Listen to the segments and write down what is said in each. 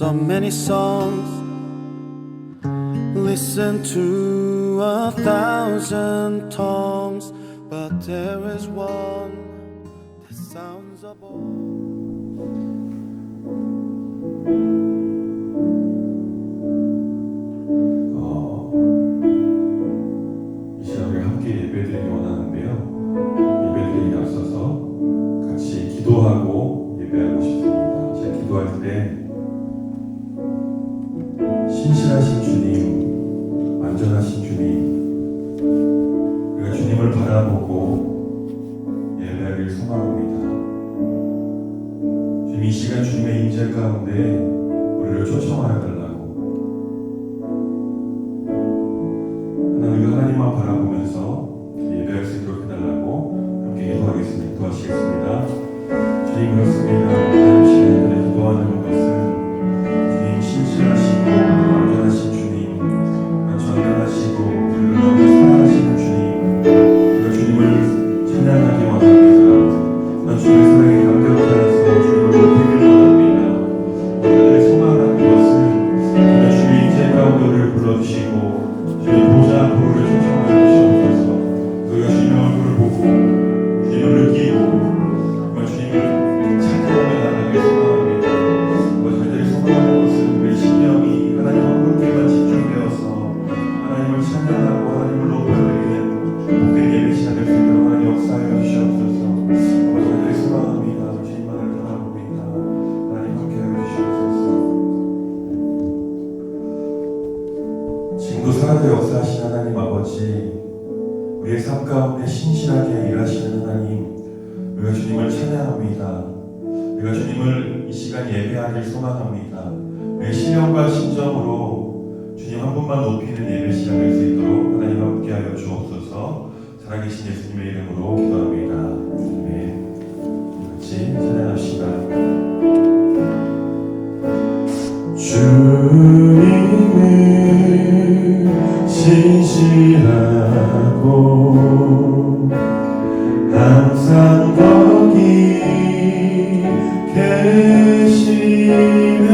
so many songs, listen to 1,000 tongues, but there is one that sounds of all. 이 시간에 함께 예배드리기 원하는데요. 예배드리기 앞서서 같이 기도하고 예배하고 싶습니다. 제가 기도할 때 신실하신 주님, 완전하신 주님, 우리가 주님을 바라보고 예배하기를 소망합니다. 주님, 이 시간 주님의 임재 가운데 우리를 초청하여 달라고, 우리가 하나님만 바라보면서 예배할 수 있도록 해달라고 함께 기도하겠습니다. 기도하시겠습니다. 주님, 그렇습니다. 하나님 시간에 기도하는 것은 주님 신실하시고 완전하신 주님, 전능하시고 우리를 너무 사랑하시는 주님, 우리가 주님을 찬양하기 원합니다. 난 주님의 사랑에 감격하여서 주님을 높이길 원합니다. 우리의 소망하는 것은 우리가 주의 임재 가운데 우리를 불러주시고 주의 보좌 앞으로 우리를 초청하여 주시옵소서. 우리가 주님의 얼굴을 보고 주님을 느끼고 정말 주님을 찬양하며 나가길 소망합니다. 저희들이 소망하는 것은 우리의 심령이 하나님 한 분께만 집중되어서 하나님을 찬양하고 하나님을 높여드리는 복된 예배 시간 될 수 있도록 하나님 역사하여 주시옵소서. 저희들이 소망합니다. 주님만을 바라봅니다. 하나님 함께하여 주시옵소서. 지금도 살아도 역사하신 하나님 아버지, 우리의 삶 가운데 신실하게 일하시는 하나님, 우리가 주님을 찬양합니다. 우리가 주님을 이 시간 예배하길 소망합니다. 우리의 신령과 심정으로 주님 한 분만 높이는 예배 시간 될 수 있도록 하나님 함께하여 주옵소서. 살아계신 예수님의 이름으로 기도합니다. 아멘. 같이 찬양합시다. 주님은 신실하고 항상 거기 계시네.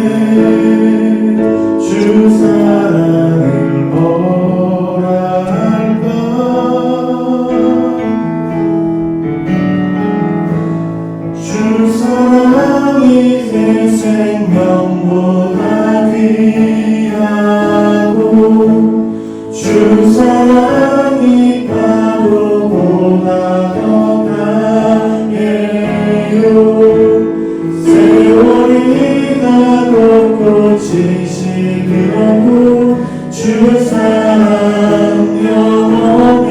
주 사랑을 뭐라 할까. 주 사랑이 내 생명보다 귀하고 주 사랑이 파도보다 더 강해요. 세월이 가고 꽃이 시들어도 주의 사랑 영원해.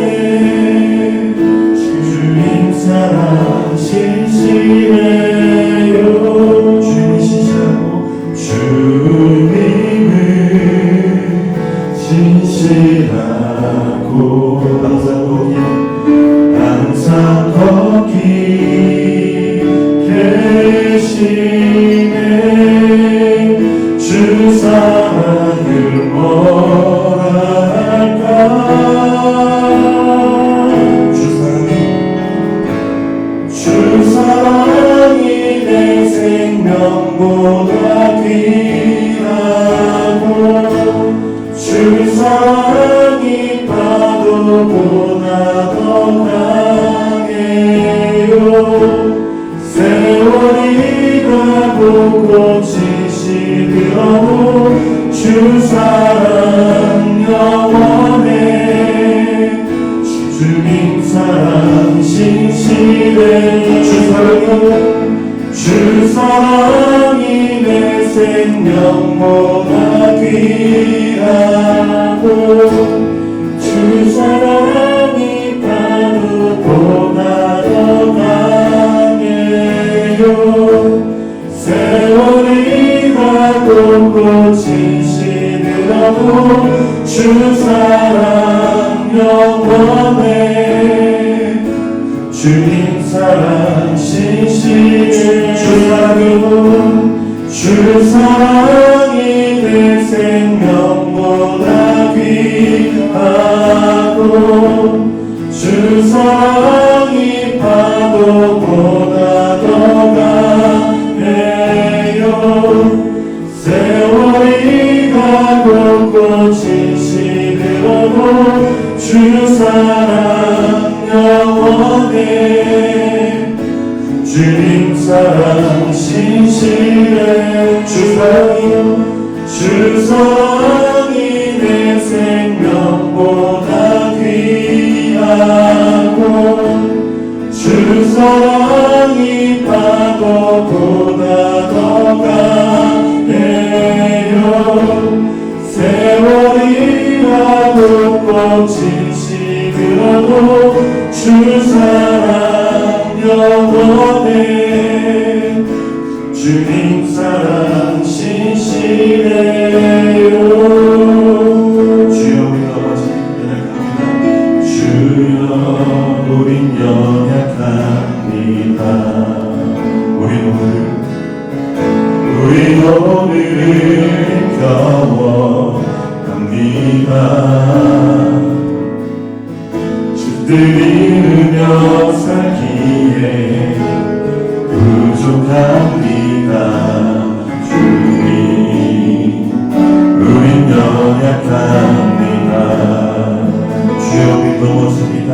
주님 사랑 신실해요. 주님이 신실하고 주님은 신실하고 항상 거기 계시네. 주 사랑을 뭐라 할까. 주 사랑이 내 생명보다 귀하고 주 사랑이 파도보다 더 강해요. 세월이 가고 꽃이 시들어도 주 사랑 영원해. 주님 사랑 신실해. 주 사랑이 내 생명보다 귀하고 주 사랑이 파도보다 더 강해요. 세월이 가고 꽃이 시들어도 주 사랑 영원해. 주님 사랑 신실해. 주 사랑이 내 생명보다 귀하고 주 사랑이 파도보다 더 강해요. 세월 주 사랑 영원해 주님 사랑 신실해 주 사랑이 내 생명보다 귀하고 주 사랑이 파도보다 더 강해요 세월이라도 꽃이 시들어도 주 사랑 영원해 주님 사랑 신실해요 주여 우리 넘어진 연약합니다 주여 우린 연약합니다 우린 오늘은 겨워합니다 주뜻 이루며 살기에 부족합니다 주님 우린 연약합니다 주여 우리 넘어집니다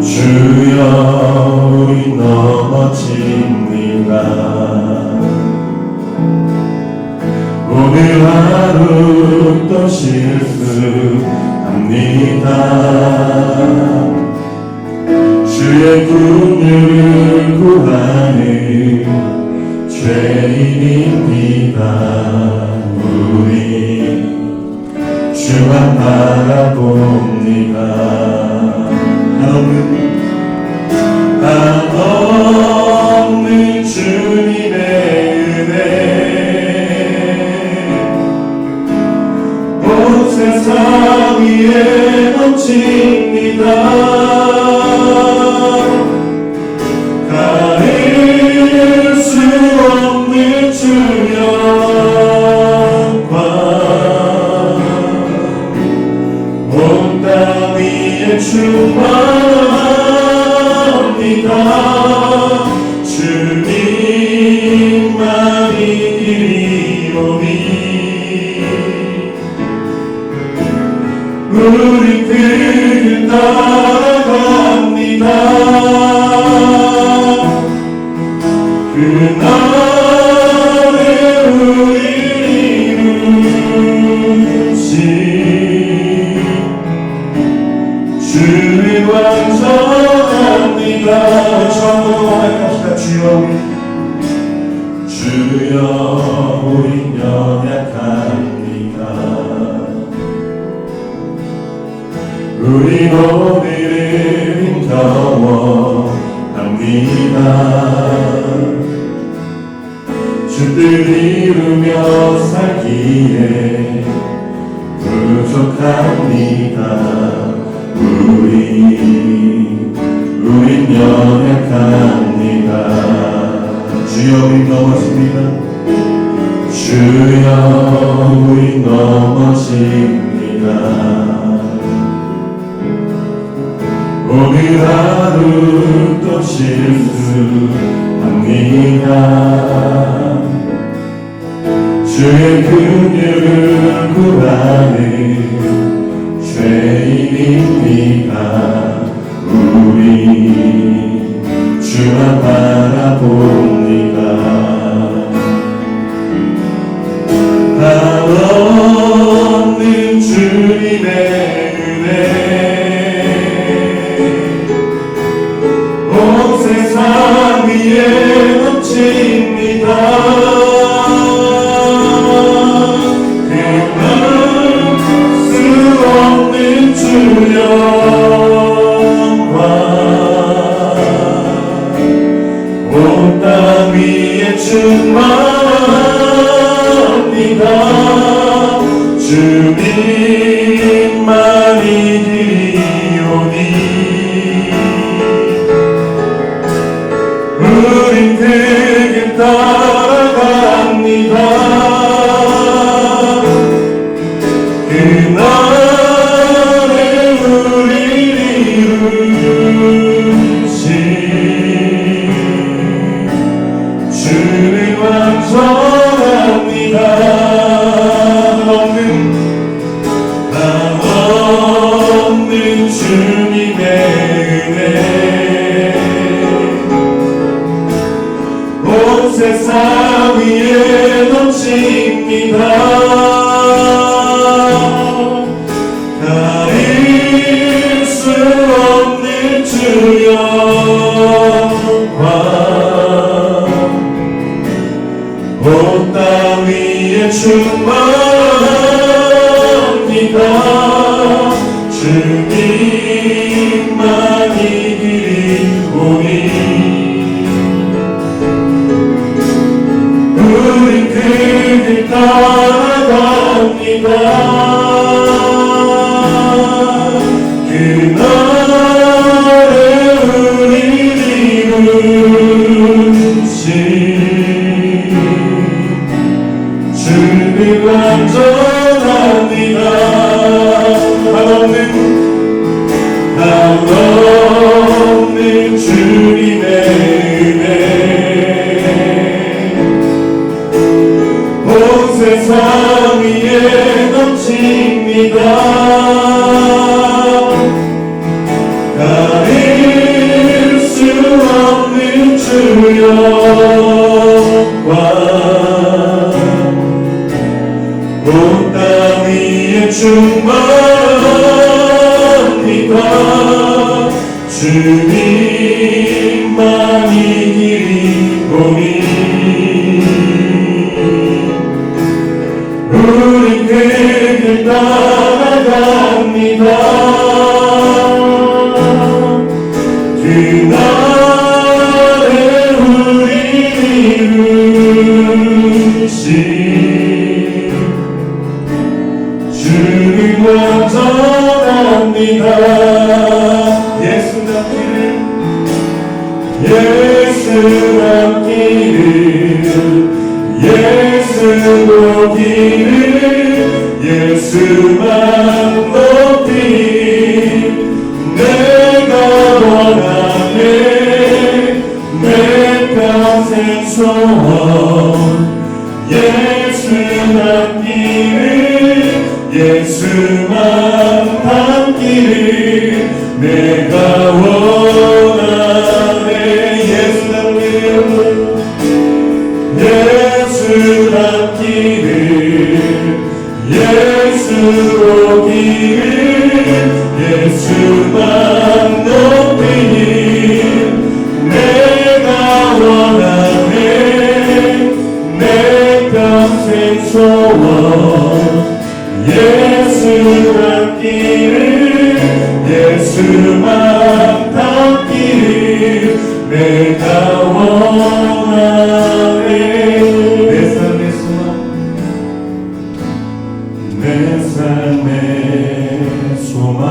주여 우리 넘어집니다 오늘 하루 또 실수합니다 주의 긍휼을 구하는 죄인입니다 우리 주만 바라봅니다 한없는 주님의 은혜 온 세상 위에 넘칩니다 가릴 수 없는 주 영광 온 땅 위에 충만합니다 주님만이 길이오니 우리 그 따라갑니다 그날에 우리 이루신 주를 완전합니다 처음으로 고백합시다 주여 우린 연약합니다 우린 오늘은 겨워합니다 주뜻 이루며 살기에 부족합니다 우린 연약합니다 주여 우린 넘어집니다 주여 우린 넘어집니다 오늘 하루 또 실수합니다 주의 긍휼을 구하는 죄인입니다 우리 주만 바라봅니다 한없는 주님의 은혜 온 세상 위에 넘칩니다 주 영광 온 땅 위에 충만합니다 주님만이 길이오니 우린 그 길 따라갑니다 주를 완전합니다 세상 위에 넘칩니다. 가릴 수 없는 주 영광 온 땅 위에 충만합니다. 주님만 이기리오니 우린 그 길 따라갑니다. 그날에 우리를 이루신 주님 완전합니다. 한없는 주님의 은혜 온 세상 위에 넘칩니다. 가릴 수 없는 주 영광 온 땅 위에 충만합니다. 주님만 이기리오니 우린 그 길 따라갑니다. 그날에 우리를 이루신 주님 완전합니다. 예수 보기를 예수만 높이 내가 원하네. 내 평생 소원 예수 남기를 예수만 담기를 내가 원하네. 예수 남기를 예수 오기를 예수만 높이니 내가 원하네. 내 평생 소원 예수 남기를 예수만 담기를 내가 원하네. 내 삶의 소망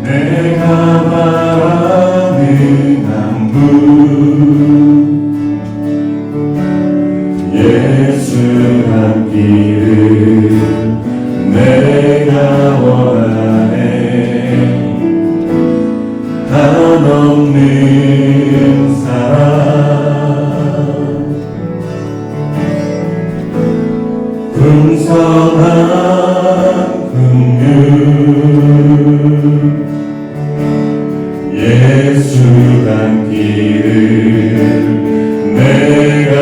내가 바라는 안부 예수 남기를 내가 원하네. 한없는 사랑 풍성한 긍휼 예수 담기를 내가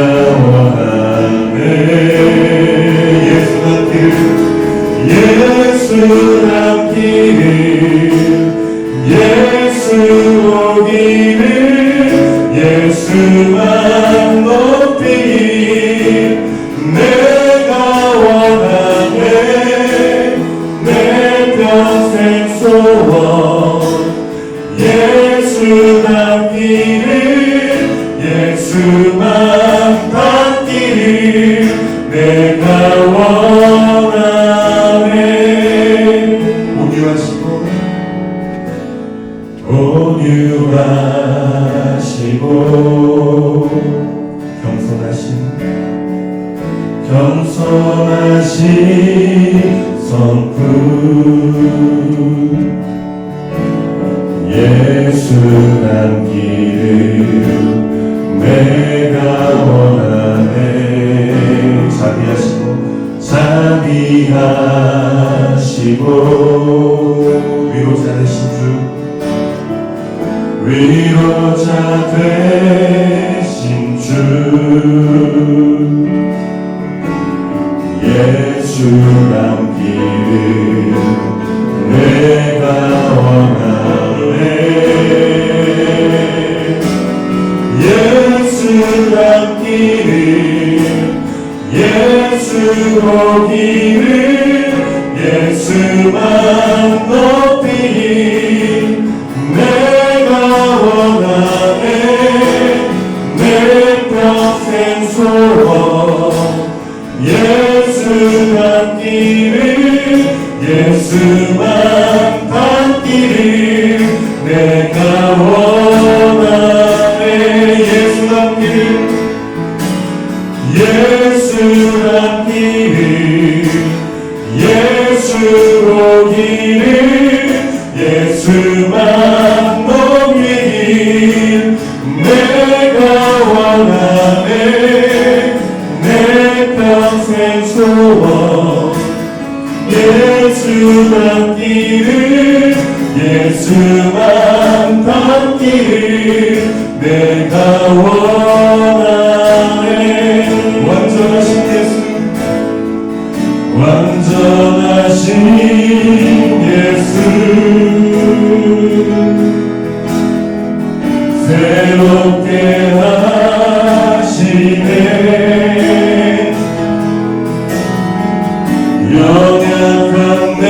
원하네. 예수 담기를 예수 오기를 예수만 높이길 내가 원하네. 내 평생 소원 예수 담기를 예수만 담기를 내가 원하네. 온유하시고 겸손하신 성품 예수 남기를 내가 원하네. 자비하시고 위로자 되신 주 위로자 되신 주 예수 남기를 내가 원하네. 예수 남기를 예수 오기를 예수만 높이니 내가 원하네. 내 평생 소원 예수 닮기를 예수만 닮기를 내가 원하네. 예수 닮기를 예수 닮기를 예수 보기를 예수만 높이길 내가 원하네. 내 평생 소원 예수 닮기를 예수만 닮기를 내가 원하네. 완전하신 예수 완전하신 예수 새롭게 하시네. 연약한 내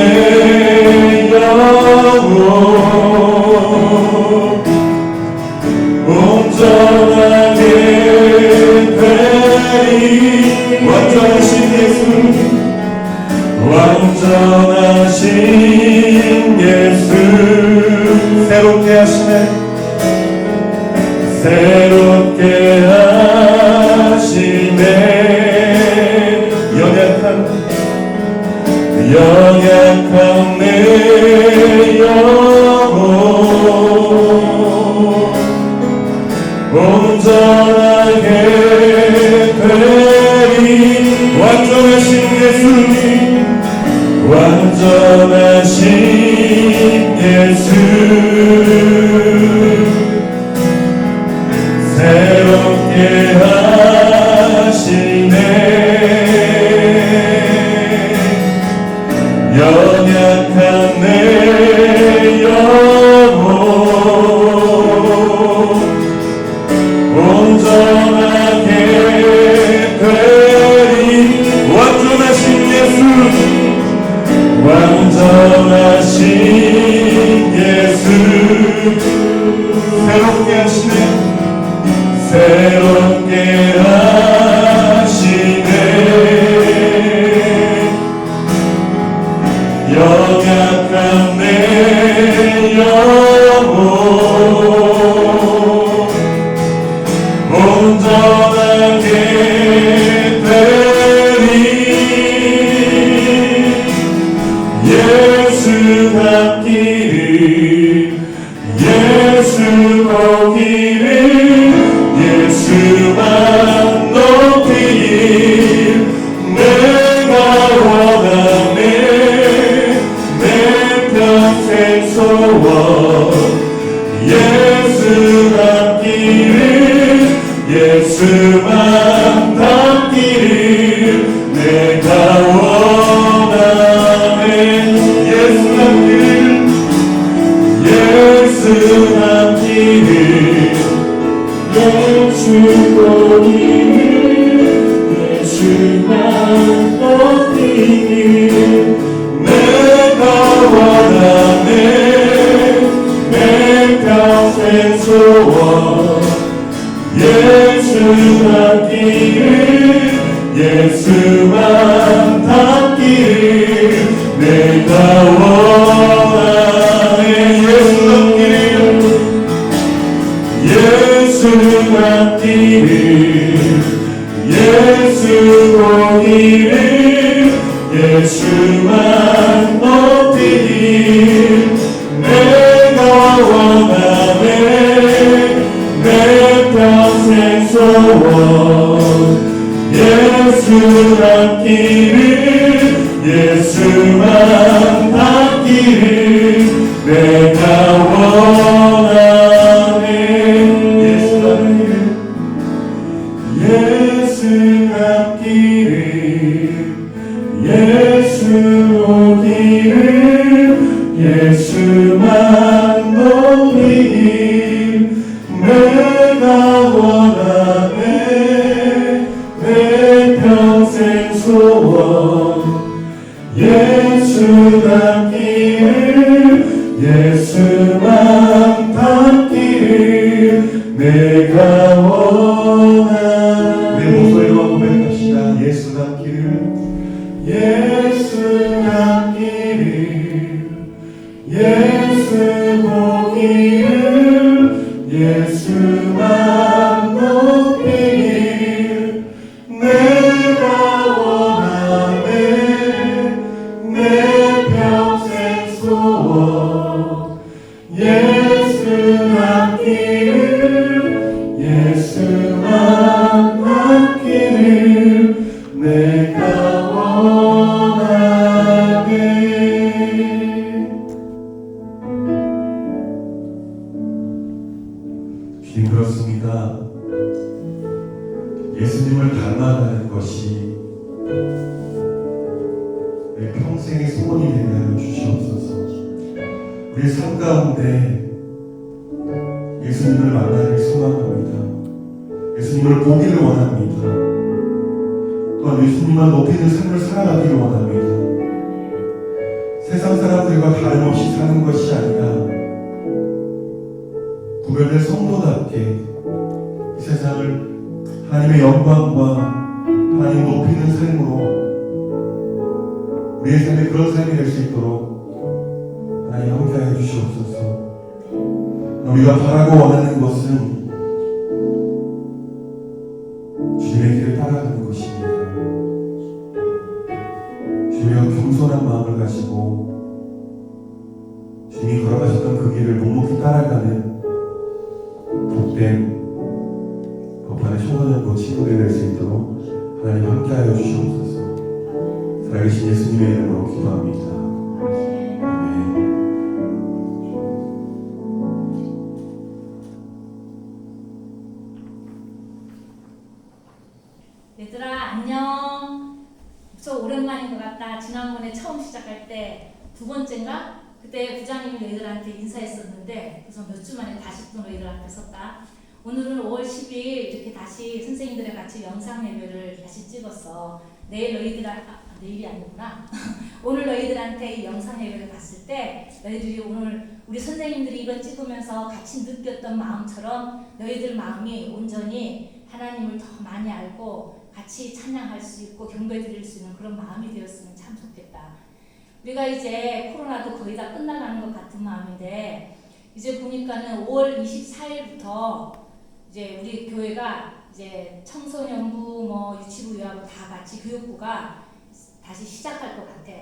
영혼 온전하게 되리. 완전하신 예수 완전하신 예수 새롭게 하시네. 새롭게 하시네. 연약한 내 영혼 온전하게 되리. 완전하신 예수 완전하신 예수 새롭게 하시네. 연약한 내 영혼 온전하게 되리. 완전하신 예수 완전하신 예수 새롭게 하시네. 새롭게 하시네. 연약한 내 영혼 온전하게 되리. 예수 닮기를 예수 보기를 예수만 높이길 내가 원하네. 내 평생 소원 예수 닮기를 예수만 닮기를 내가 원하네. 예수 닮기를 예수 닮기를 예수 보기를 예수만 높이길 내가 원하네. 내 평생 소원 예수 닮기를 예수만 닮기를 내가 원하네. 예수 닮기를 예수 보기를 예수만 높이길 내가 원하네. 내 평생 소원 예수 닮기를 예수만 닮기를 내가 원하네. 소원 예수 닮기를 예수만 닮기를 내가 원하네. 우리 목소리로 고백합시다. 예수 닮기를 예수 닮기를 예수 보기를 예수만 높이길 내가 원하네. 내 평생 소원 예수 닮기를 예수만 닮기를 내가 원하네. 주님, 그렇습니다. 예수님을 닮아가는 것이 내 평생의 소원이 되게 하여 주시옵소서. 우리의 삶 가운데 예수님을 만나길 소망합니다. 예수님을 보기를 원합니다. 또한 예수님만 높이는 삶을 살아가기를 원합니다. 세상 사람들과 다름없이 사는 것이 아니라 구별된 성도답게 이 세상을 하나님의 영광과 하나님 높이는 삶으로 우리의 삶이 그런 삶이 될 수 있도록 하나님 함께하여 주시옵소서. 우리가 바라고 원하는 것은 주님의 길을 따라가는 것입니다. 주님의 겸손한 마음을 가지고 주님이 걸어가셨던 그 길을 묵묵히 따라가는 복된 법안의 청소년부 친구들이 될 수 있도록 하나님 함께하여 주시옵소서. 살아계신 예수님의 이름으로 기도합니다. 아멘. 얘들아 안녕. 저 오랜만인 것 같다. 지난번에 처음 시작할 때 두 번째인가? 그때 부장님이 너희들한테 인사했었는데 그래서 몇 주 만에 다시 또 너희들 앞에 섰다. 오늘은 5월 10일 이렇게 다시 선생님들과 같이 영상 예배를 다시 찍었어. 내일 내일이 아니구나. 오늘 너희들한테 이 영상 예배를 봤을 때 너희들이 오늘 우리 선생님들이 이거 찍으면서 같이 느꼈던 마음처럼 너희들 마음이 온전히 하나님을 더 많이 알고 같이 찬양할 수 있고 경배 드릴 수 있는 그런 마음이 되었으면 참 좋겠다. 우리가 이제 코로나도 거의 다 끝나가는 것 같은 마음인데 이제 보니까는 5월 24일부터 이제 우리 교회가 이제 청소년부 뭐 유치부 유아부 다 같이 교육부가 다시 시작할 것 같아.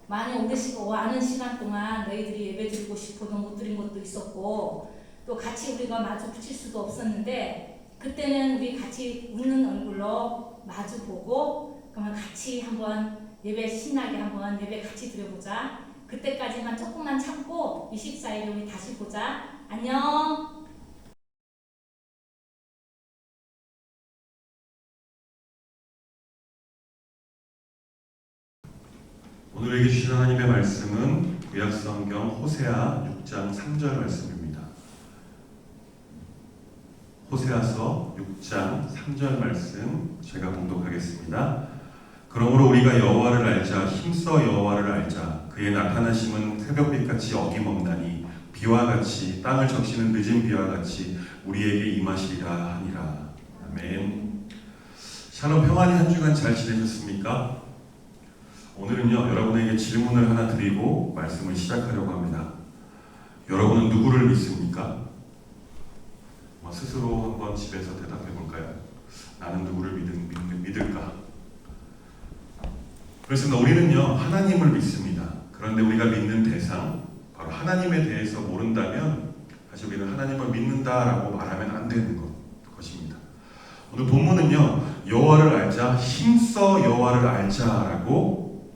많이 아는 시간 동안 너희들이 예배 드리고 싶어도 못 드린 것도 있었고 또 같이 우리가 마주 붙일 수도 없었는데 그때는 우리 같이 웃는 얼굴로 마주 보고 그러면 같이 한번 예배 신나게 한번 예배 같이 드려보자. 그때까지만 조금만 참고 24일에 우리 다시 보자. 안녕. 오늘에게 주신 하나님의 말씀은 구약성경 호세아 6장 3절 말씀입니다. 호세아서 6장 3절 말씀 제가 봉독하겠습니다. 그러므로 우리가 여호와를 알자, 힘써 여호와를 알자. 그의 나타나심은 새벽빛같이 어김없나니 비와 같이 땅을 적시는 늦은 비와 같이 우리에게 임하시리라 하니라. 아멘. 샬롬, 평안히 한 주간 잘 지내셨습니까? 오늘은요, 여러분에게 질문을 하나 드리고 말씀을 시작하려고 합니다. 여러분은 누구를 믿습니까? 스스로 한번 집에서 대답해 볼까요? 나는 누구를 믿을까? 그렇습니다. 우리는요, 하나님을 믿습니다. 그런데 우리가 믿는 대상, 바로 하나님에 대해서 모른다면 사실 우리는 하나님을 믿는다라고 말하면 안 되는 것입니다. 오늘 본문은요, 여호와를 알자, 힘써 여호와를 알자라고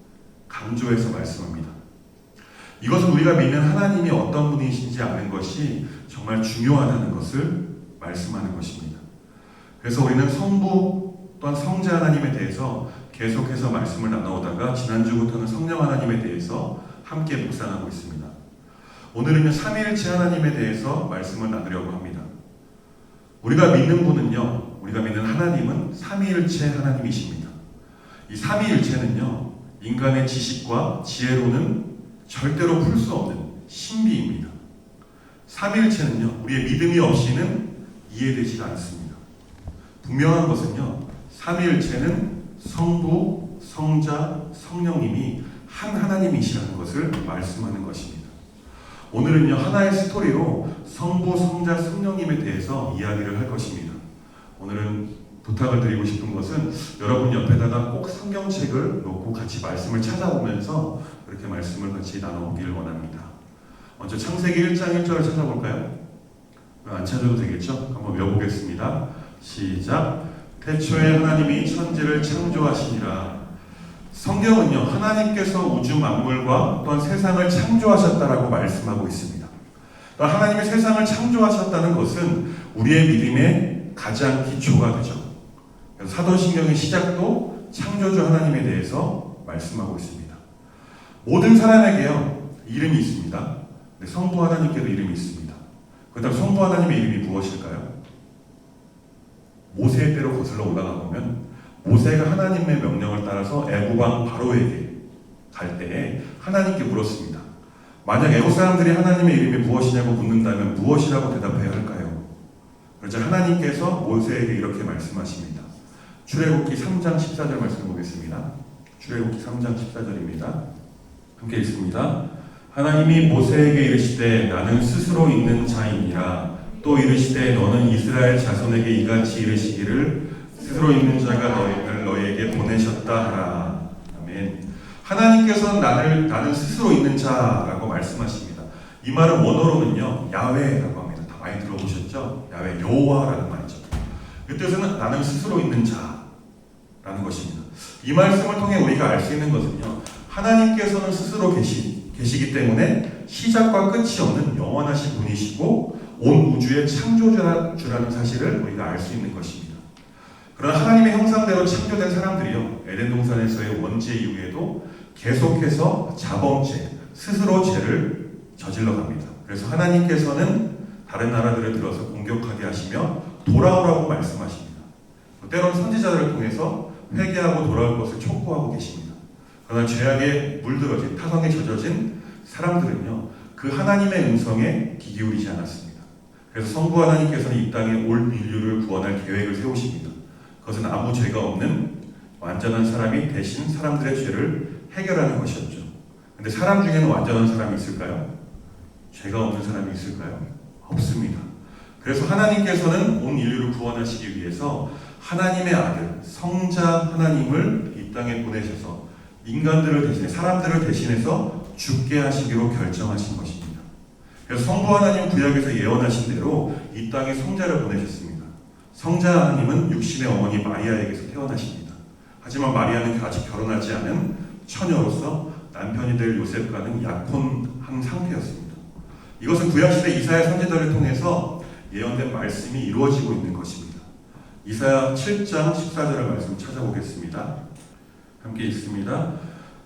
강조해서 말씀합니다. 이것은 우리가 믿는 하나님이 어떤 분이신지 아는 것이 정말 중요하다는 것을 말씀하는 것입니다. 그래서 우리는 성부 또한 성자 하나님에 대해서 계속해서 말씀을 나누다가 지난주부터는 성령 하나님에 대해서 함께 묵상하고 있습니다. 오늘은요, 삼위일체 하나님에 대해서 말씀을 나누려고 합니다. 우리가 믿는 분은요, 우리가 믿는 하나님은 삼위일체 하나님이십니다. 이 삼위일체는요, 인간의 지식과 지혜로는 절대로 풀 수 없는 신비입니다. 삼위일체는요, 우리의 믿음이 없이는 이해되지 않습니다. 분명한 것은요, 삼위일체는 성부, 성자, 성령님이 한 하나님이시라는 것을 말씀하는 것입니다. 오늘은요, 하나의 스토리로 성부, 성자, 성령님에 대해서 이야기를 할 것입니다. 오늘은 부탁을 드리고 싶은 것은 여러분 옆에다가 꼭 성경책을 놓고 같이 말씀을 찾아보면서 그렇게 말씀을 같이 나눠보기를 원합니다. 먼저 창세기 1장 1절을 찾아볼까요? 안 찾아도 되겠죠? 한번 외워보겠습니다. 시작. 태초에 하나님이 천지를 창조하시니라. 성경은요, 하나님께서 우주 만물과 또한 세상을 창조하셨다라고 말씀하고 있습니다. 또한 하나님이 세상을 창조하셨다는 것은 우리의 믿음의 가장 기초가 되죠. 그래서 사도신경의 시작도 창조주 하나님에 대해서 말씀하고 있습니다. 모든 사람에게요, 이름이 있습니다. 성부 하나님께도 이름이 있습니다. 그렇다면 성부 하나님의 이름이 무엇일까요? 모세의 때로 거슬러 올라가 보면 모세가 하나님의 명령을 따라서 애국왕 바로에게 갈 때에 하나님께 물었습니다. 만약 애국 사람들이 하나님의 이름이 무엇이냐고 묻는다면 무엇이라고 대답해야 할까요? 그러자 하나님께서 모세에게 이렇게 말씀하십니다. 출애굽기 3장 14절 말씀 보겠습니다. 출애굽기 3장 14절입니다. 함께 읽습니다. 하나님이 모세에게 이르시되 나는 스스로 있는 자이니라. 또 이르시되 너는 이스라엘 자손에게 이같이 이르시기를 스스로 있는 자가 너희에게 보내셨다 하라. 아멘. 하나님께서는 나는 스스로 있는 자라고 말씀하십니다. 이 말은 원어로는요, 야훼라고 합니다. 다 많이 들어보셨죠? 야훼, 여호와라는 말이죠. 그 뜻은 나는 스스로 있는 자라는 것입니다. 이 말씀을 통해 우리가 알 수 있는 것은요, 하나님께서는 스스로 계시기 때문에 시작과 끝이 없는 영원하신 분이시고 온 우주의 창조주라는 사실을 우리가 알 수 있는 것입니다. 그러나 하나님의 형상대로 창조된 사람들이요, 에덴 동산에서의 원죄 이후에도 계속해서 자범죄, 스스로 죄를 저질러 갑니다. 그래서 하나님께서는 다른 나라들을 들어서 공격하게 하시며 돌아오라고 말씀하십니다. 때로는 선지자들을 통해서 회개하고 돌아올 것을 촉구하고 계십니다. 그러나 죄악에 물들어진, 타성에 젖어진 사람들은요, 그 하나님의 음성에 귀 기울이지 않았습니다. 그래서 성부 하나님께서는 이 땅에 올 인류를 구원할 계획을 세우십니다. 그것은 아무 죄가 없는 완전한 사람이 대신 사람들의 죄를 해결하는 것이었죠. 근데 사람 중에는 완전한 사람이 있을까요? 죄가 없는 사람이 있을까요? 없습니다. 그래서 하나님께서는 온 인류를 구원하시기 위해서 하나님의 아들, 성자 하나님을 이 땅에 보내셔서 인간들을 대신해, 사람들을 대신해서 죽게 하시기로 결정하신 것입니다. 그래서 성부 하나님 구약에서 예언하신 대로 이 땅에 성자를 보내셨습니다. 성자 하나님은 육신의 어머니 마리아에게서 태어나십니다. 하지만 마리아는 아직 결혼하지 않은 처녀로서 남편이 될 요셉과는 약혼한 상태였습니다. 이것은 구약시대 이사야 선지자를 통해서 예언된 말씀이 이루어지고 있는 것입니다. 이사야 7장 14절의 말씀 찾아보겠습니다. 함께 읽습니다.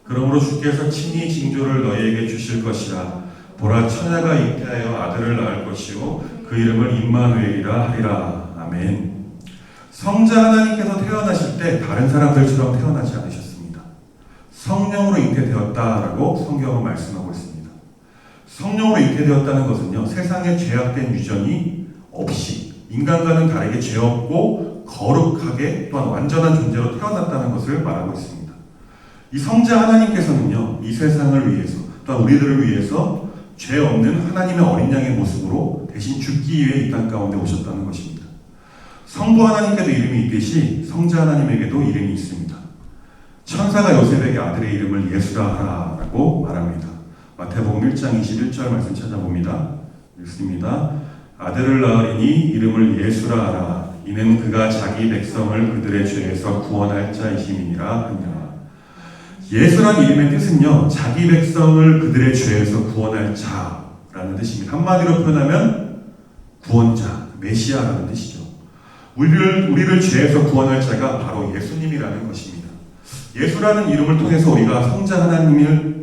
그러므로 주께서 친히 징조를 너희에게 주실 것이라. 보라, 처녀가 잉태하여 아들을 낳을 것이요 그 이름을 임마누엘이라 하리라. 아멘. 성자 하나님께서 태어나실 때 다른 사람들처럼 태어나지 않으셨습니다. 성령으로 잉태되었다라고 성경은 말씀하고 있습니다. 성령으로 잉태되었다는 것은요, 세상에 죄악된 유전이 없이 인간과는 다르게 죄 없고 거룩하게 또한 완전한 존재로 태어났다는 것을 말하고 있습니다. 이 성자 하나님께서는요, 이 세상을 위해서 또한 우리들을 위해서 죄 없는 하나님의 어린 양의 모습으로 대신 죽기 위해 이 땅 가운데 오셨다는 것입니다. 성부 하나님께도 이름이 있듯이 성자 하나님에게도 이름이 있습니다. 천사가 요셉에게 아들의 이름을 예수라 하라라고 말합니다. 마태복음 1장 21절 말씀 찾아봅니다. 읽습니다. 아들을 낳으리니 이름을 예수라 하라. 이는 그가 자기 백성을 그들의 죄에서 구원할 자이심이니라 하니라. 예수란 이름의 뜻은요, 자기 백성을 그들의 죄에서 구원할 자라는 뜻입니다. 한마디로 표현하면 구원자, 메시아라는 뜻이죠. 우리를 죄에서 구원할 자가 바로 예수님이라는 것입니다. 예수라는 이름을 통해서 우리가 성자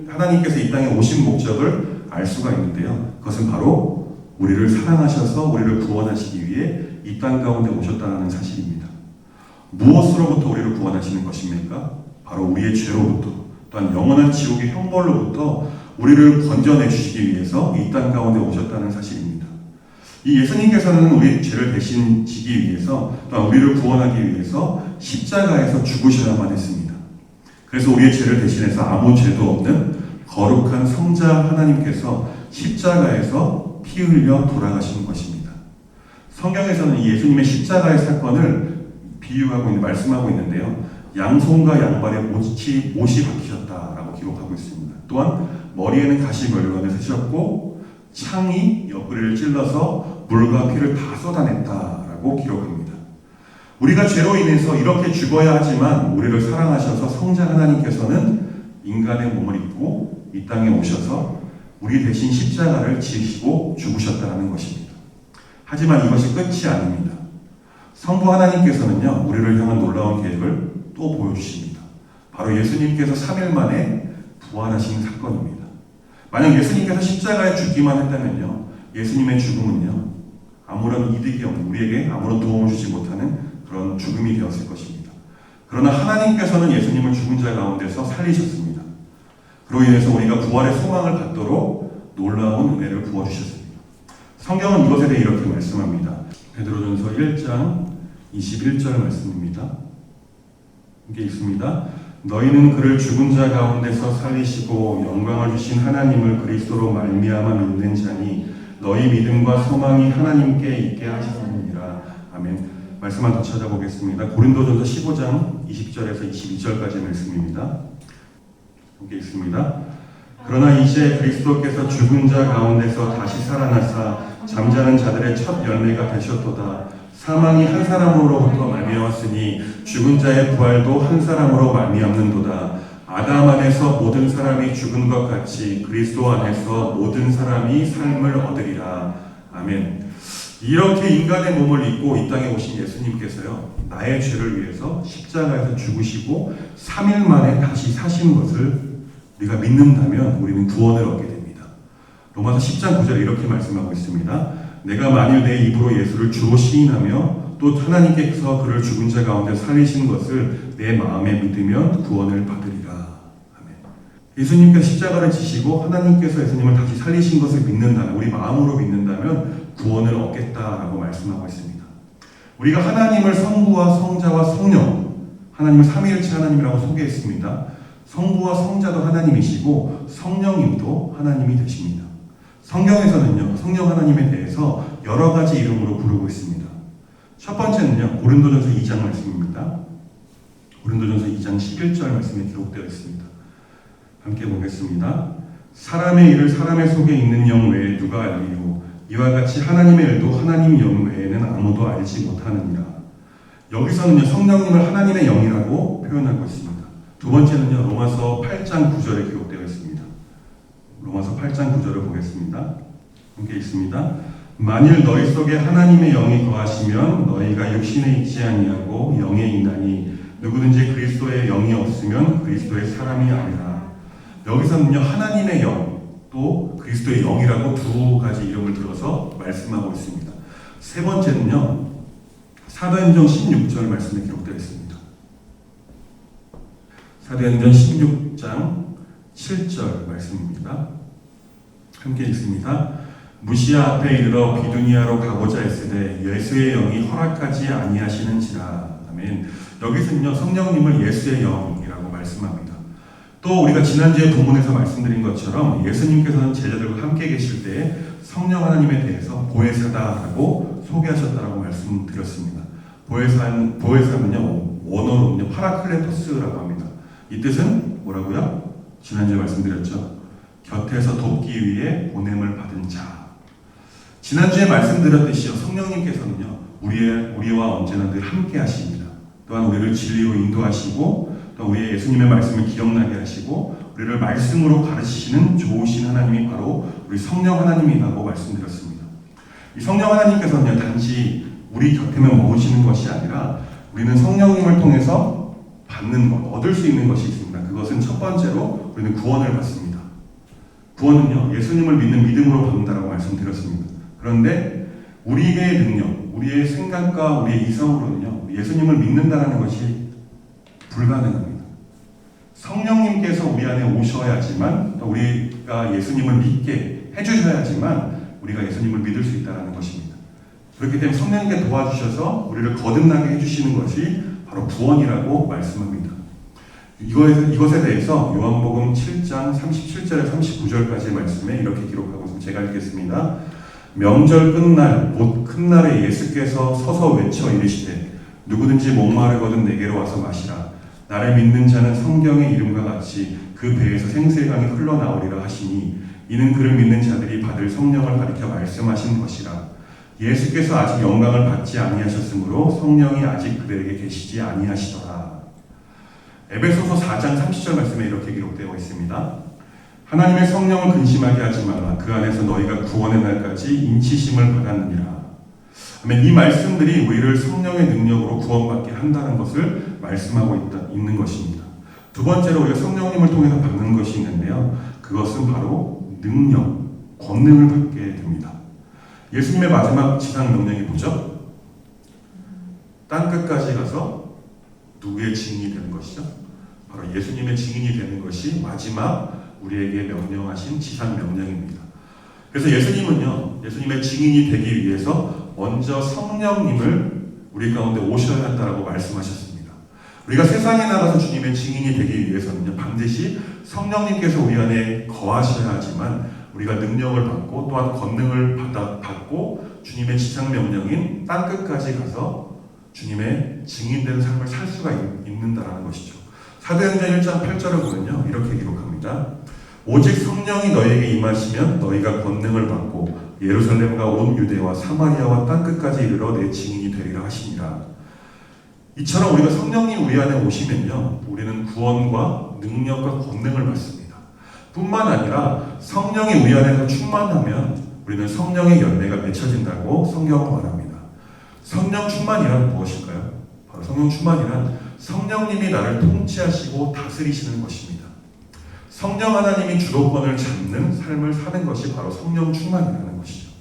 하나님께서 이 땅에 오신 목적을 알 수가 있는데요. 그것은 바로 우리를 사랑하셔서 우리를 구원하시기 위해 이 땅 가운데 오셨다는 사실입니다. 무엇으로부터 우리를 구원하시는 것입니까? 바로 바로 우리의 죄로부터 또한 영원한 지옥의 형벌로부터 우리를 건져내 주시기 위해서 이 땅 가운데 오셨다는 사실입니다. 이 예수님께서는 우리의 죄를 대신 지기 위해서 또한 우리를 구원하기 위해서 십자가에서 죽으셔야만 했습니다. 그래서 우리의 죄를 대신해서 아무 죄도 없는 거룩한 성자 하나님께서 십자가에서 피 흘려 돌아가신 것입니다. 성경에서는 이 예수님의 십자가의 사건을 비유하고 말씀하고 있는데요. 양손과 양발에 못이 박히셨다라고 기록하고 있습니다. 또한 머리에는 가시멸관을 쓰셨고 창이 옆구리를 찔러서 물과 피를 다 쏟아냈다라고 기록합니다. 우리가 죄로 인해서 이렇게 죽어야 하지만 우리를 사랑하셔서 성자 하나님께서는 인간의 몸을 입고 이 땅에 오셔서 우리 대신 십자가를 지시고 죽으셨다는 것입니다. 하지만 이것이 끝이 아닙니다. 성부 하나님께서는요, 우리를 향한 놀라운 계획을 또 보여주십니다. 바로 예수님께서 3일 만에 부활하신 사건입니다. 만약 예수님께서 십자가에 죽기만 했다면요, 예수님의 죽음은요, 아무런 이득이 없는, 우리에게 아무런 도움을 주지 못하는 그런 죽음이 되었을 것입니다. 그러나 하나님께서는 예수님을 죽은 자 가운데서 살리셨습니다. 그로 인해서 우리가 부활의 소망을 갖도록 놀라운 은혜를 부어주셨습니다. 성경은 이것에 대해 이렇게 말씀합니다. 베드로전서 1장 21절 말씀입니다. 이게 있습니다. 너희는 그를 죽은 자 가운데서 살리시고 영광을 주신 하나님을 그리스도로 말미암아 믿는 자니 너희 믿음과 소망이 하나님께 있게 하시느니라. 아멘. 말씀 한번 찾아보겠습니다. 고린도전서 15장 20절에서 22절까지 말씀입니다. 여기 있습니다. 그러나 이제 그리스도께서 죽은 자 가운데서 다시 살아나사 잠자는 자들의 첫 열매가 되셨도다. 사망이 한 사람으로부터 말미암았으니 죽은 자의 부활도 한 사람으로 말미암는도다. 아담 안에서 모든 사람이 죽은 것 같이 그리스도 안에서 모든 사람이 삶을 얻으리라. 아멘. 이렇게 인간의 몸을 입고 이 땅에 오신 예수님께서요, 나의 죄를 위해서 십자가에서 죽으시고 3일 만에 다시 사신 것을 우리가 믿는다면 우리는 구원을 얻게 됩니다. 로마서 10장 9절에 이렇게 말씀하고 있습니다. 내가 만일 내 입으로 예수를 주로 시인하며 또 하나님께서 그를 죽은 자 가운데 살리신 것을 내 마음에 믿으면 구원을 받으리라. 아멘. 예수님께서 십자가를 지시고 하나님께서 예수님을 다시 살리신 것을 믿는다면, 우리 마음으로 믿는다면 구원을 얻겠다라고 말씀하고 있습니다. 우리가 하나님을 성부와 성자와 성령, 하나님을 삼위일체 하나님이라고 소개했습니다. 성부와 성자도 하나님이시고 성령님도 하나님이 되십니다. 성경에서는요, 성령 하나님에 대해서 여러 가지 이름으로 부르고 있습니다. 첫 번째는요, 고린도전서 2장 말씀입니다. 고린도전서 2장 11절 말씀에 기록되어 있습니다. 함께 보겠습니다. 사람의 일을 사람의 속에 있는 영 외에 누가 알리요? 이와 같이 하나님의 일도 하나님 영 외에는 아무도 알지 못하느니라. 여기서는요, 성령님을 하나님의 영이라고 표현하고 있습니다. 두 번째는요, 로마서 8장 9절에 기록되어 있습니다. 로마서 8장 9절을 보겠습니다. 함께 있습니다. 만일 너희 속에 하나님의 영이 거하시면 너희가 육신에 있지 아니하고 영에 있나니 누구든지 그리스도의 영이 없으면 그리스도의 사람이 아니라. 여기서는요, 하나님의 영 또 그리스도의 영이라고 두 가지 이름을 들어서 말씀하고 있습니다. 세 번째는요, 사도행전 16절 말씀에 기록되어 있습니다. 사도행전 16장 7절 말씀입니다. 함께 읽습니다. 무시아 앞에 이르러 비두니아로 가고자 했으되 예수의 영이 허락하지 아니하시는지라. 아멘. 여기서는요, 성령님을 예수의 영이라고 말씀합니다. 또 우리가 지난주에 본문에서 말씀드린 것처럼 예수님께서는 제자들과 함께 계실 때 성령 하나님에 대해서 보혜사다라고 소개하셨다라고 말씀드렸습니다. 보혜사는요, 원어로는요, 파라클레토스라고 합니다. 이 뜻은 뭐라고요? 지난주에 말씀드렸죠. 곁에서 돕기 위해 보냄을 받은 자. 지난주에 말씀드렸듯이요, 성령님께서는요, 우리와 언제나 늘 함께 하십니다. 또한 우리를 진리로 인도하시고 또 우리의 예수님의 말씀을 기억나게 하시고 우리를 말씀으로 가르치시는 좋으신 하나님이 바로 우리 성령 하나님이라고 말씀드렸습니다. 이 성령 하나님께서는요, 단지 우리 곁에만 머무시는 것이 아니라 우리는 성령님을 통해서 받는 것, 얻을 수 있는 것이 있습니다. 그것은 첫 번째로 우리는 구원을 받습니다. 구원은요, 예수님을 믿는 믿음으로 받는다라고 말씀드렸습니다. 그런데 우리의 능력, 우리의 생각과 우리의 이성으로는요, 예수님을 믿는다라는 것이 불가능합니다. 우리 안에 오셔야지만, 또 우리가 예수님을 믿게 해주셔야지만 우리가 예수님을 믿을 수 있다는 것입니다. 그렇기 때문에 성령님께 도와주셔서 우리를 거듭나게 해주시는 것이 바로 구원이라고 말씀합니다. 이것에 대해서 요한복음 7장 37절에 39절까지의 말씀에 이렇게 기록하고 있습니다. 제가 읽겠습니다. 명절 끝날 곧 큰 날에 예수께서 서서 외쳐 이르시되 누구든지 목마르거든 내게로 와서 마시라. 나를 믿는 자는 성경의 이름과 같이 그 배에서 생수의 강이 흘러나오리라 하시니 이는 그를 믿는 자들이 받을 성령을 가리켜 말씀하신 것이라. 예수께서 아직 영광을 받지 아니하셨으므로 성령이 아직 그들에게 계시지 아니하시더라. 에베소서 4장 30절 말씀에 이렇게 기록되어 있습니다. 하나님의 성령을 근심하게 하지 말라. 그 안에서 너희가 구원의 날까지 인치심을 받았느니라. 아멘. 이 말씀들이 우리를 성령의 능력으로 구원받게 한다는 것을 말씀하고 있는 것입니다. 두 번째로 우리가 성령님을 통해서 받는 것이 있는데요. 그것은 바로 능력, 권능을 받게 됩니다. 예수님의 마지막 지상 명령이 뭐죠? 땅끝까지 가서 누구의 증인이 되는 것이죠? 바로 예수님의 증인이 되는 것이 마지막 우리에게 명령하신 지상 명령입니다. 그래서 예수님의 증인이 되기 위해서 먼저 성령님을 우리 가운데 오셔야 한다고 말씀하셨습니다. 우리가 세상에 나가서 주님의 증인이 되기 위해서는요, 반드시 성령님께서 우리 안에 거하셔야 하지만 우리가 능력을 받고 또한 권능을 받고 주님의 지상 명령인 땅끝까지 가서 주님의 증인된 삶을 살 수가 있는다라는 것이죠. 사도행전 1장 8절을 보면요, 이렇게 기록합니다. 오직 성령이 너희에게 임하시면 너희가 권능을 받고 예루살렘과 온 유대와 사마리아와 땅끝까지 이르러 내 증인이 되리라 하시니라. 이처럼 우리가 성령님 우리 안에 오시면요, 우리는 구원과 능력과 권능을 받습니다. 뿐만 아니라 성령이 우리 안에서 충만하면 우리는 성령의 열매가 맺혀진다고 성경은 말합니다. 성령 충만이란 무엇일까요? 바로 성령 충만이란 성령님이 나를 통치하시고 다스리시는 것입니다. 성령 하나님이 주도권을 잡는 삶을 사는 것이 바로 성령 충만이라는 것이죠.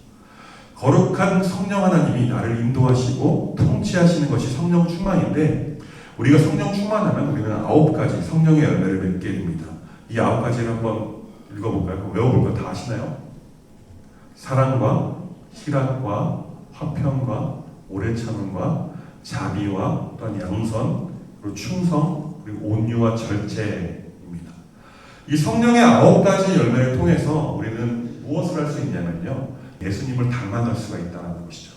거룩한 성령 하나님이 나를 인도하시고 통치하시는 것이 성령 충만인데, 우리가 성령 충만하면 우리는 9가지 성령의 열매를 맺게 됩니다. 이 9가지를 한번 읽어볼까요? 외워볼까요? 다 아시나요? 사랑과 희락과 화평과 오래 참음과 자비와 또한 양선, 그리고 충성, 그리고 온유와 절제입니다. 이 성령의 9가지 열매를 통해서 우리는 무엇을 할 수 있냐면요, 예수님을 닮아갈 수가 있다는 것이죠.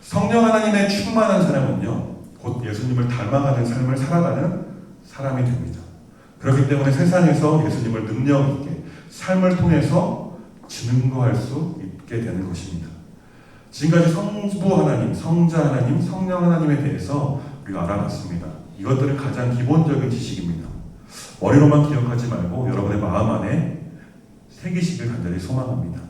성령 하나님의 충만한 사람은요, 곧 예수님을 닮아가는 삶을 살아가는 사람이 됩니다. 그렇기 때문에 세상에서 예수님을 능력 있게 삶을 통해서 증거할 수 있게 되는 것입니다. 지금까지 성부 하나님, 성자 하나님, 성령 하나님에 대해서 우리가 알아봤습니다. 이것들은 가장 기본적인 지식입니다. 머리로만 기억하지 말고 여러분의 마음 안에 새기시길 간절히 소망합니다.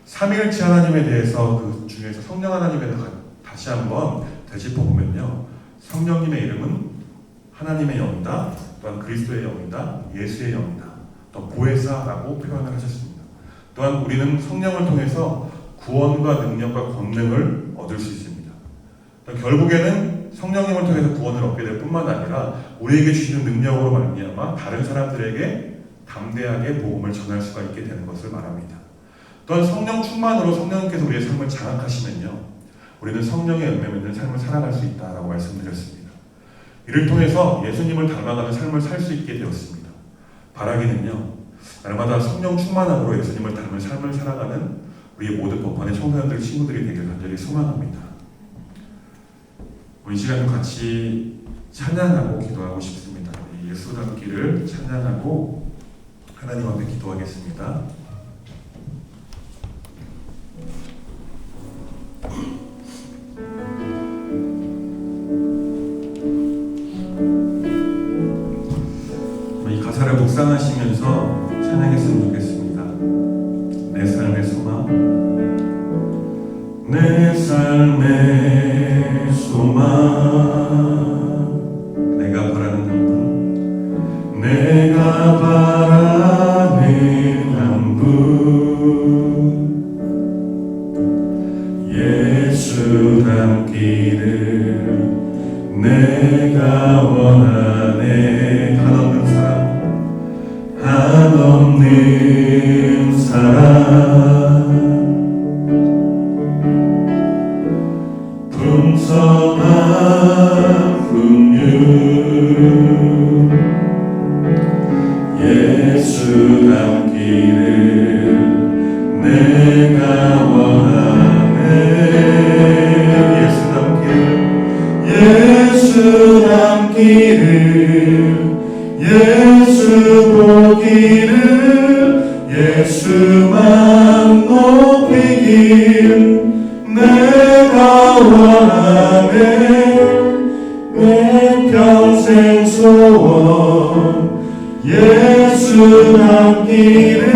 삼위일체 하나님에 대해서 그 중에서 성령 하나님에 대해서 다시 한번 되짚어 보면요, 성령님의 이름은 하나님의 영이다, 또한 그리스도의 영이다, 예수의 영이다, 또 보혜사라고 표현을 하셨습니다. 또한 우리는 성령을 통해서 구원과 능력과 권능을 얻을 수 있습니다. 결국에는 성령님을 통해서 구원을 얻게 될 뿐만 아니라 우리에게 주시는 능력으로 말미암아 다른 사람들에게 담대하게 복음을 전할 수가 있게 되는 것을 말합니다. 또한 성령 충만으로 성령님께서 우리의 삶을 장악하시면요, 우리는 성령의 열매 맺는 삶을 살아갈 수 있다라고 말씀드렸습니다. 이를 통해서 예수님을 닮아가는 삶을 살 수 있게 되었습니다. 바라기는요, 날마다 성령 충만함으로 예수님을 닮은 삶을 살아가는 우리 모든 법관의 청소년들 친구들이 되길 간절히 소망합니다. 이 시간도 같이 찬양하고 기도하고 싶습니다. 예수 닮기를 찬양하고 하나님 앞에 기도하겠습니다. 이 가사를 묵상하시면서 찬양했으면 좋겠습니다. 내 삶의 소망, 내 삶의 소망, 내가 바라는 한 분, 내가 바라는 한 분, 예수 닮기를 내가 원하네. 한없는 사랑, 예수 보기를 예수만 높이길 내가 원하네 내 평생 소원 예수 닮기를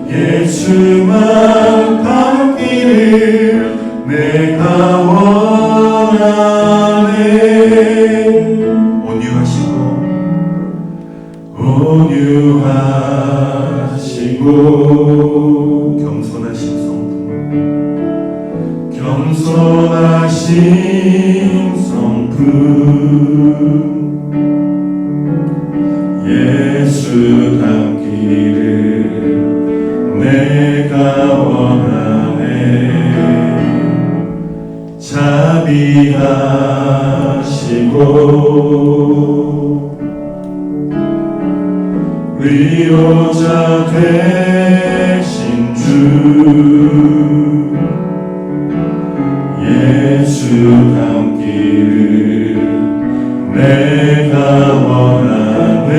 예수만 닮기를 내가 원하네 온유하시고 겸손하신 성품 예수 닮기를 내가 원하네 자비하시고 위로자 되신 주 예수 닮기를 내가 원하네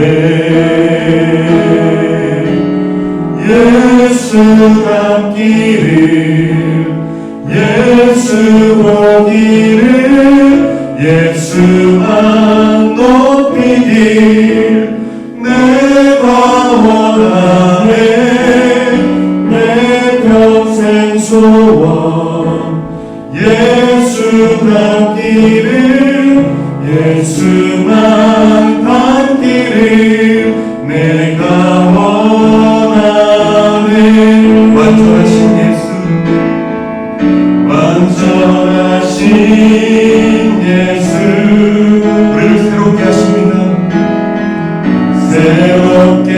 예수 닮기를 예수 보기를 예수만 높이길 내가 원하네 내 평생 소원 예수 닮기를 예수만 닮기를 내가 원하네 완전하신 예수 완전하신 예수 우리를 새롭게 하십니다 새롭게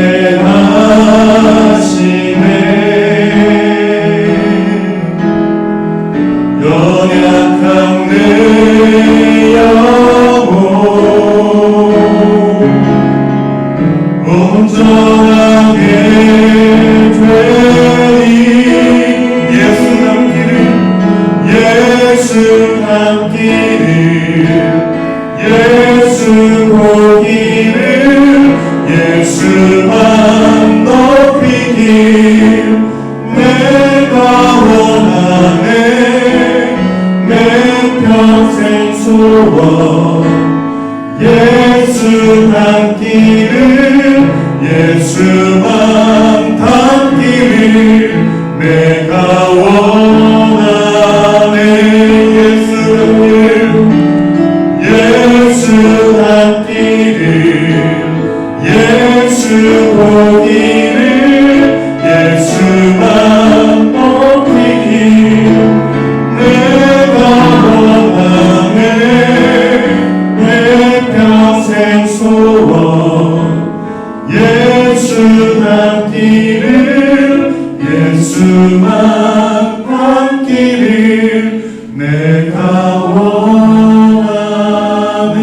하시네 연약한 내 영혼 온전하게 되리 예수 닮기를 예수 닮기를 예수 보기를 예수만 높이길 내가 원하네 내 평생 소원 예수 닮기를 예수만 닮기를 내가 원하네 예수 닮기를 예수 닮기를 예수 보기를 예수만 높이길 내가 원하네 내 평생 소원 예수 닮기를 예수만 닮기를 내가 원하네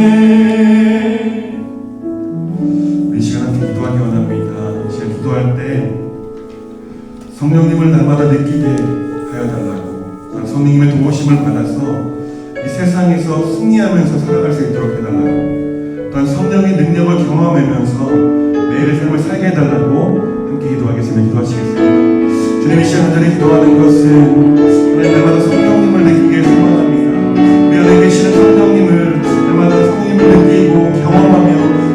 이 시간 함께 기도하기 원합니다. 이 시간 기도할 때 성령님을 날마다 느끼게 하여 달라고 또한 성령님의 도우심을 받아서 이 세상에서 승리하면서 살아갈 수 있도록 해달라고 또한 성령의 능력을 경험하면서 매일의 삶을 살게 해달라고 함께 기도하겠습니다. 기도하시겠습니다. 주님 이 시간 간절히 기도하는 것은 오늘 날마다 성령님을 느끼게 소망합니다. 우리 안에 계시는 성령님을 날마다 성령님을 느끼고 경험하며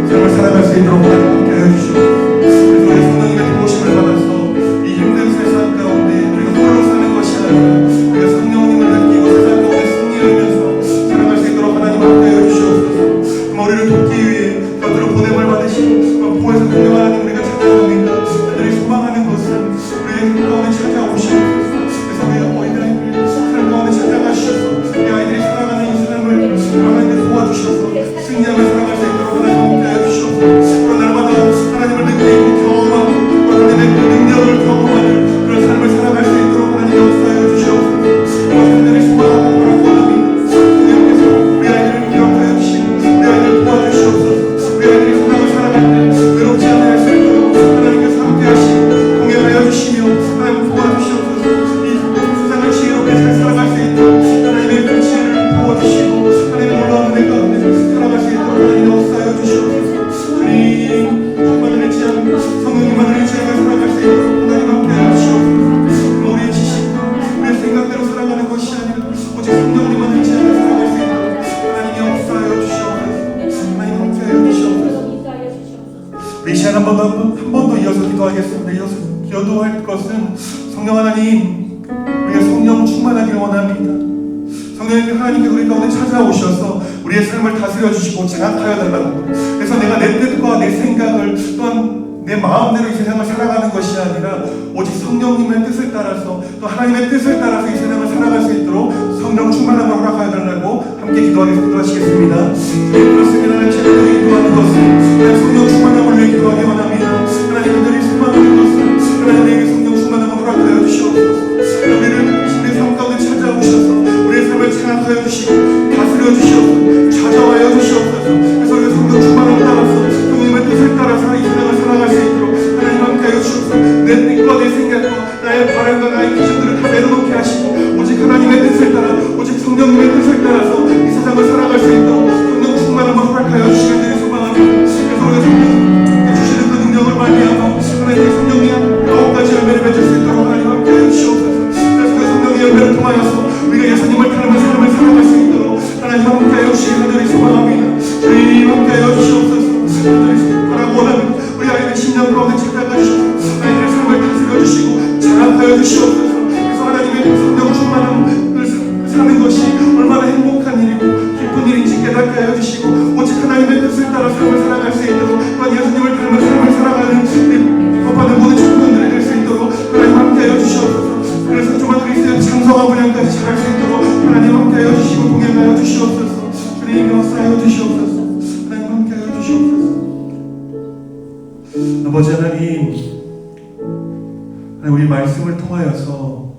삶을 살아갈 수 있도록 함께 하여 주시옵소서. 그래서 우리 성령님의 도우심을 받아서 이 힘든 세상 가운데 우리가 홀로 사는 것이 아니라 우리가 성령님을 느끼고 세상 가운데 승리하면서 살아갈 수 있도록 하나님 함께 하여 주시옵소서. 우리를 돕기 위해 곁으로 보냄을 받으신 보혜사 공명 하나님 우리가 찾아옵니다. 그들이 소망하는 것은 우리의 삶 가운데 찾아오시옵소서. 그래서 우리 어린아이들 삶 가운데 찾아가시옵소서. 우리 아이들이 살아가는 이 삶을 하나님께 도와주셔서 승리하며 살아갈 수 있도록 하나님 함께 하여 주시옵소서. 그런 날마다 하나님을 느끼고 경험하고 하나님의 그 능력을 경험하는 그런 삶을 살아갈 수 있도록 하나님 역사하여 주시옵소서. 그들이 소망하고 바라고 합니다. 주님께서 우리 아이들을 기억하여 주시고 우리 아이들을 도와주시옵소서. 우리 아이들이 세상을 살아갈 때 외롭지 않아야 할 수 주님 충만을 의지하며 성령님만을 의지하며 살아갈 수 있도록 하나님 함께하여 주시옵소서. 우리의 지식과 우리의 생각대로 살아가는 것이 아니라 오직 성령님만을 의지하며 살아갈 수 있도록 하나님이 역사하여 주시옵소서. 하나님 함께하여 주시옵소서. 우리 이 시간 한 번 더 이어서 기도하겠습니다. 이어서 기도할 것은 성령 하나님, 우리가 성령 충만하기를 원합니다. 성령님 하나님께서 우리 가운데 찾아오셔서 우리의 삶을 다스려 주시고 장악하여 달라고. 그래서 내가 내 뜻과 내 생각을 또한 내 마음대로 이 세상을 살아가는 것이 아니라 오직 성령님의 뜻을 따라서 또 하나님의 뜻을 따라서 이 세상을 살아갈 수 있도록 성령 충만함을 허락하여 달라고 함께 기도하시겠습니다. 그렇습니다. 하나님 제가 기도하는 것은 그냥 성령 충만함을 위해 기도하기 원합니다. 하나님들이 소망하는 것은 하나님에게 성령 충만함을 허락하여 주시옵소서. 우리를 우리의 삶 가운데 찾아오셔서 우리의 삶을 장악하여 주시고 다스려 주시옵소서. 찾아와여 주시옵소서. 그래서 우리가 성령 충만함을 따라서 성령님의 뜻을 따라서 이 세상을 살아갈 수 있도록 하나님 함께하여 주시옵소서. 내 뜻과 내 생각과 나의 바람과 나의 기준들을 다 내려놓게 하시고 오직 하나님의 뜻을 따라 오직 성령님의 뜻을 따라서 이 세상을 살아갈 수 있도록 성령 충만함을 허락하여 주시기를 소망합니다. 그래서 우리가 성령님께 주시는 그 능력을 말미암아 하나님의 성령이 9가지 열매를 맺을 수 있도록 하나님 함께하여 주시옵소서. 그래서 그 성령의 열매를 통하여서 우리가 예수님을 닮은 삶을 살아갈 수 있도록 하나님 함께하여 주시기를 소망합니다. 주님 함께하여 주시옵소서. 하나님 바라고 원합니다. 우리 아이들 10년 가운데 찾아가 주셔서 아이들의 삶을 다스려 주시고 장악하여 주시옵소서. 그래서 하나님의 성령 충만함을 사는 것이 얼마나 행복한 일이고 기쁜 일인지 깨닫게 하여 주시고 오직 하나님의 뜻을 따라 삶을 살아갈 수 있도록 또한 예수님을 닮은 삶을 살아가는 법하는 모든 청년들이 될 수 있도록 하나님 함께하여 주시옵소서. 그래서 정말 그리스도의 장성한 분량까지 잘할 수 있도록 하나님 함께하여 주시고 동행하여 주시옵소서. 주님 역사하여 주시옵소서. 하나님 함께하여 주시옵소서. 아버지 하나님, 우리 말씀을 통하여서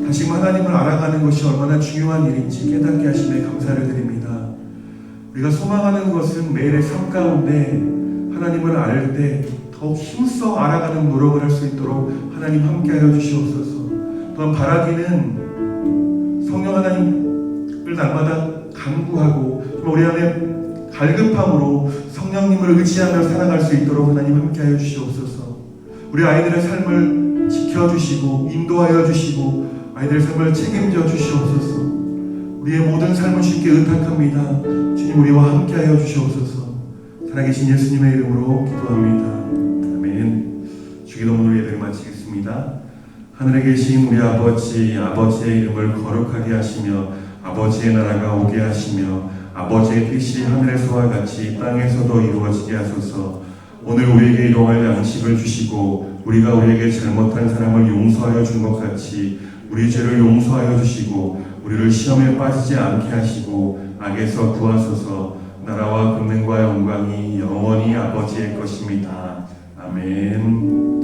다시금 하나님을 알아가는 것이 얼마나 중요한 일인지 깨닫게 하심에 감사를 드립니다. 우리가 소망하는 것은 매일의 삶 가운데 하나님을 알 때 더욱 힘써 알아가는 노력을 할 수 있도록 하나님 함께하여 주시옵소서. 또한 바라기는 성령 하나님을 날마다 간구하고 우리 안에 갈급함으로 성령님을 의지하며 살아갈 수 있도록 하나님 함께하여 주시옵소서. 우리 아이들의 삶을 지켜주시고 인도하여 주시고 아이들의 삶을 책임져 주시옵소서. 우리의 모든 삶을 주님께 의탁합니다. 주님 우리와 함께하여 주시옵소서. 살아계신 예수님의 이름으로 기도합니다. 아멘. 주기도문으로 예배를 마치겠습니다. 하늘에 계신 우리 아버지, 아버지의 이름을 거룩하게 하시며 아버지의 나라가 오게 하시며 아버지의 뜻이 하늘에서와 같이 땅에서도 이루어지게 하소서. 오늘 우리에게 일용할 양식을 주시고 우리가 우리에게 잘못한 사람을 용서하여 준 것 같이 우리 죄를 용서하여 주시고 우리를 시험에 빠지지 않게 하시고 악에서 구하소서. 나라와 권능과 영광이 영원히 아버지의 것입니다. 아멘.